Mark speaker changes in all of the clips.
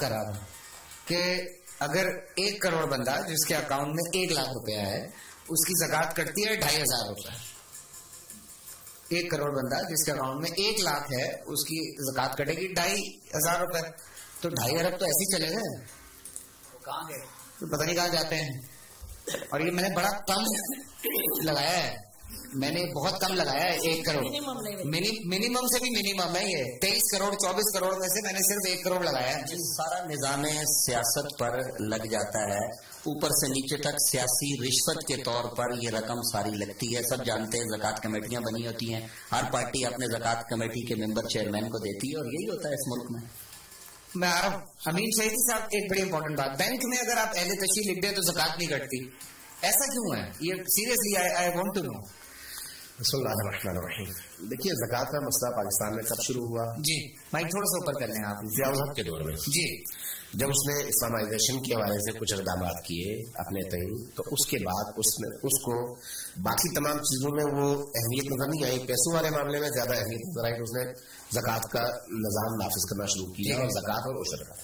Speaker 1: کرا تھا کہ اگر 1 کروڑ بندہ جس کے اکاؤنٹ میں 1 لاکھ روپیہ ہے اس کی زکات کٹتی ہے 2500 روپے. 1 کروڑ بندہ جس کے اکاؤنٹ میں 1 لاکھ ہے اس کی زکات کٹے گی 2500 روپے. تو 2.5 ارب تو ایسے ہی چلے گئے,
Speaker 2: کہاں گئے
Speaker 1: پتہ نہیں کہاں جاتے ہیں. اور یہ میں نے بڑا کم لگایا ہے, میں نے بہت کم لگایا ہے. 1 کروڑ منیمم سے بھی منیمم ہے. یہ 23 کروڑ 24 کروڑ میں سے میں نے صرف 1 کروڑ لگایا ہے.
Speaker 2: سارا نظام سیاست پر لگ جاتا ہے, اوپر سے نیچے تک سیاسی رشوت کے طور پر یہ رقم ساری لگتی ہے. سب جانتے ہیں زکوٰۃ کمیٹیاں بنی ہوتی ہیں, ہر پارٹی اپنے زکوٰۃ کمیٹی کے ممبر چیئرمین کو دیتی ہے, اور یہی ہوتا ہے اس ملک میں.
Speaker 1: میں آ رہا ہوں. امین شہیدی صاحب, ایک بڑی امپورٹنٹ بات, بینک میں اگر آپ اہل تشہیر لکھ دیں تو زکوٰۃ نہیں کٹتی, ایسا کیوں ہے؟ یہ seriously I want to know.
Speaker 3: بسم اللہ الرحمن الرحیم. دیکھیے زکوٰۃ کا مسئلہ پاکستان میں کب شروع ہوا؟
Speaker 1: جی مائک تھوڑا سا اوپر کر لیں آپ.
Speaker 3: ضیاء الحق کے دور میں.
Speaker 1: جی
Speaker 3: جب اس نے اسلامائزیشن کے حوالے سے کچھ اقدامات کیے اپنے تئیں, تو اس کے بعد اس کو باقی تمام چیزوں میں وہ اہمیت نظر نہیں آئی, پیسوں والے معاملے میں زیادہ اہمیت نظر آئی. تو اس نے زکوٰۃ کا نظام نافذ کرنا شروع کیا, اور زکوٰۃ اور عشر کا.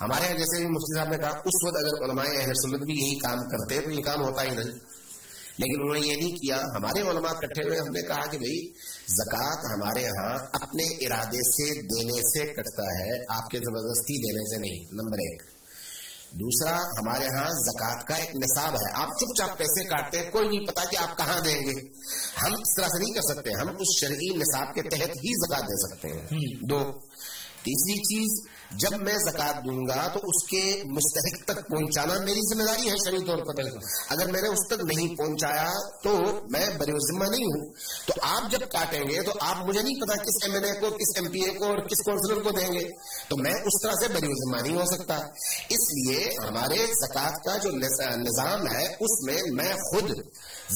Speaker 3: ہمارے یہاں جیسے مفتی صاحب نے کہا, اس وقت اگر علماء اہل سنت بھی یہی کام کرتے تو یہ کام ہوتا ہی نہیں, لیکن انہوں نے یہ نہیں کیا. ہمارے علماء اکٹھے ہوئے, ہم نے کہا کہ بھئی زکوٰۃ ہمارے ہاں اپنے ارادے سے دینے سے کٹتا ہے, آپ کے زبردستی دینے سے نہیں, نمبر 1. دوسرا, ہمارے ہاں زکوٰۃ کا ایک نصاب ہے, آپ چپ چاپ پیسے کاٹتے ہیں, کوئی نہیں پتا کہ آپ کہاں دیں گے. ہم اس طرح سے نہیں کر سکتے, ہم اس شرعی نصاب کے تحت ہی زکوٰۃ دے سکتے ہیں. 2. تیسری چیز, جب میں زکوٰۃ دوں گا تو اس کے مستحق تک پہنچانا میری ذمہ داری ہے شرعی طور پر. اگر میں نے اس تک نہیں پہنچایا تو میں بری ذمہ نہیں ہوں. تو آپ جب کاٹیں گے تو آپ مجھے نہیں پتا کس ایم این اے کو, کس ایم پی اے کو اور کس کونسلر کو دیں گے, تو میں اس طرح سے بری ذمہ نہیں ہو سکتا. اس لیے ہمارے زکوٰۃ کا جو نظام ہے اس میں میں خود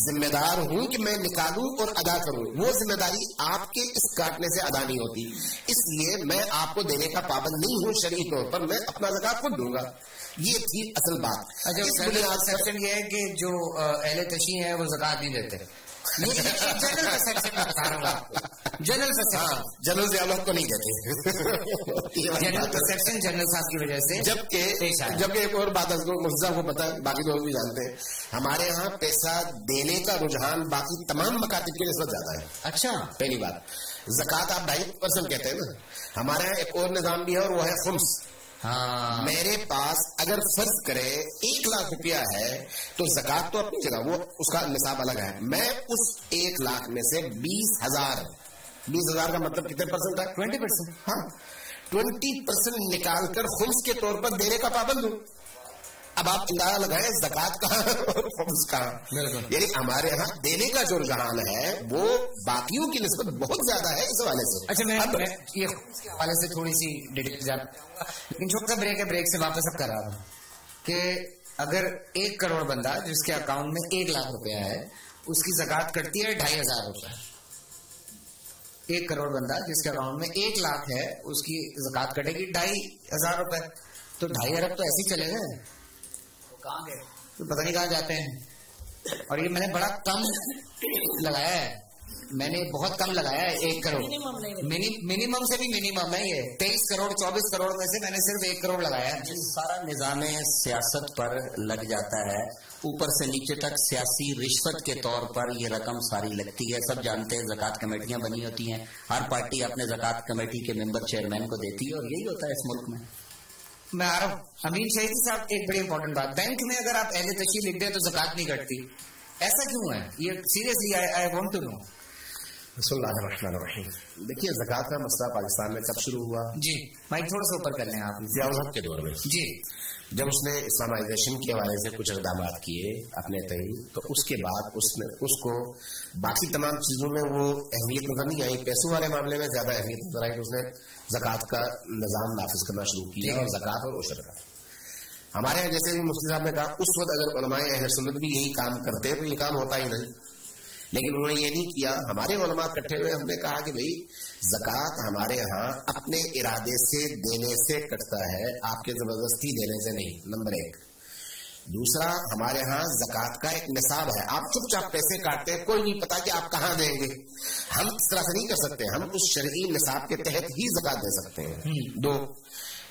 Speaker 3: ذمہ دار ہوں کہ میں نکالوں اور ادا کروں. وہ ذمہ داری آپ کے اس کاٹنے سے ادا نہیں ہوتی, اس لیے میں آپ کو دینے کا پابند نہیں ہوں شرعی طور پر, میں اپنا زکوٰۃ خود دوں گا. یہ تھی اصل بات.
Speaker 1: سیکشن یہ ہے کہ جو اہل تشیع ہیں وہ زکوٰۃ نہیں دیتے. جنرل
Speaker 3: ضیاء الحق کو نہیں دیتے,
Speaker 1: جنرل صاحب کی وجہ سے.
Speaker 3: جبکہ ایک اور بات صاحب کو پتا ہے, باقی لوگ بھی جانتے ہیں, ہمارے ہاں پیسہ دینے کا رجحان باقی تمام مکاتب کے نسبت زیادہ ہے.
Speaker 1: اچھا,
Speaker 3: پہلی بات, زکوٰۃ آپ 2.5% کہتے ہیں نا, ہمارے یہاں ایک اور نظام بھی ہے اور وہ ہے خمس. میرے پاس اگر فرض کرے 1 لاکھ روپیہ ہے تو زکوٰۃ تو اپنی جگہ, وہ اس کا نصاب الگ ہے. میں اس 1 لاکھ میں سے 20,000 کا مطلب کتنے پرسنٹ ہے؟
Speaker 1: 20%.
Speaker 3: ہاں, 20% نکال کر خمس کے طور پر دینے کا پابند ہوں. اب آپ اندازہ لگائیں زکوٰۃ کہاں خمس کہاں. یعنی ہمارے یہاں دینے کا جو رجحان ہے وہ باقیوں کی نسبت بہت زیادہ ہے اس حوالے سے.
Speaker 1: اچھا, میں یہ حوالے سے تھوڑی سی ڈیٹیل جاننا چاہوں گا, لیکن چھوٹا سا بریک ہے, بریک سے واپس اب کر رہا ہوں کہ اگر 1 کروڑ بندہ جس کے اکاؤنٹ میں 1 لاکھ روپیہ ہے اس کی زکوٰۃ کٹتی ہے 2500 روپے. 1 کروڑ بندہ جس کے اکاؤنٹ میں 1 لاکھ ہے اس کی زکوٰۃ کٹے گی 2500 روپے. تو 2.5 ارب تو ایسے ہی چلے گئے,
Speaker 2: کہاں گئے
Speaker 1: پتہ نہیں کہاں جاتے ہیں. اور یہ میں نے بڑا کم لگایا ہے, میں نے بہت کم لگایا ہے. 1 کروڑ منیمم سے بھی منیمم ہے. یہ 23 کروڑ 24 کروڑ میں سے میں نے صرف 1 کروڑ لگایا ہے.
Speaker 2: سارا نظام سیاست پر لگ جاتا ہے, اوپر سے نیچے تک سیاسی رشوت کے طور پر یہ رقم ساری لگتی ہے. سب جانتے ہیں زکوٰۃ کمیٹیاں بنی ہوتی ہیں, ہر پارٹی اپنے زکوٰۃ کمیٹی کے ممبر چیئرمین کو دیتی ہے, اور یہی ہوتا ہے اس ملک میں.
Speaker 1: میں آ رہا ہوں. امین شہیدی صاحب, ایک بڑی امپورٹنٹ بات, بینک میں اگر آپ اہل تشہیر لکھ دیں تو زکوٰۃ نہیں کٹتی, ایسا کیوں ہے؟ یہ seriously I want to know.
Speaker 3: بسم اللہ الرحمن الرحیم. دیکھیے زکوٰۃ کا مسئلہ پاکستان میں کب شروع ہوا؟
Speaker 1: جی مائک تھوڑا سا اوپر کر لیں آپ.
Speaker 3: ضیاء الحق کے دور میں.
Speaker 1: جی
Speaker 3: جب اس نے اسلامائزیشن کے حوالے سے کچھ اقدامات کیے اپنے تئیں, تو اس کے بعد اس کو باقی تمام چیزوں میں وہ اہمیت نظر نہیں آئی, پیسوں والے معاملے میں زیادہ اہمیت نظر آئی. تو اس نے زکوٰۃ کا نظام نافذ کرنا شروع کیا, اور زکوٰۃ اور عشر کا. ہمارے یہاں جیسے مفتی صاحب نے کہا, اس وقت اگر علماء اہل سنت بھی یہی کام کرتے تو یہ کام ہوتا ہی نہیں, لیکن انہوں نے یہ نہیں کیا. ہمارے علماء اکٹھے ہوئے, ہم نے کہا کہ بھئی زکوٰۃ ہمارے ہاں اپنے ارادے سے دینے سے کٹتا ہے, آپ کے زبردستی دینے سے نہیں, نمبر 1. دوسرا, ہمارے ہاں زکوٰۃ کا ایک نصاب ہے, آپ چپ چاپ پیسے کاٹتے ہیں, کوئی نہیں پتا کہ آپ کہاں دیں گے. ہم اس طرح سے نہیں کر سکتے, ہم اس شرعی نصاب کے تحت ہی زکوٰۃ دے سکتے ہیں. 2.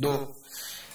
Speaker 3: 2,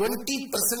Speaker 3: 20%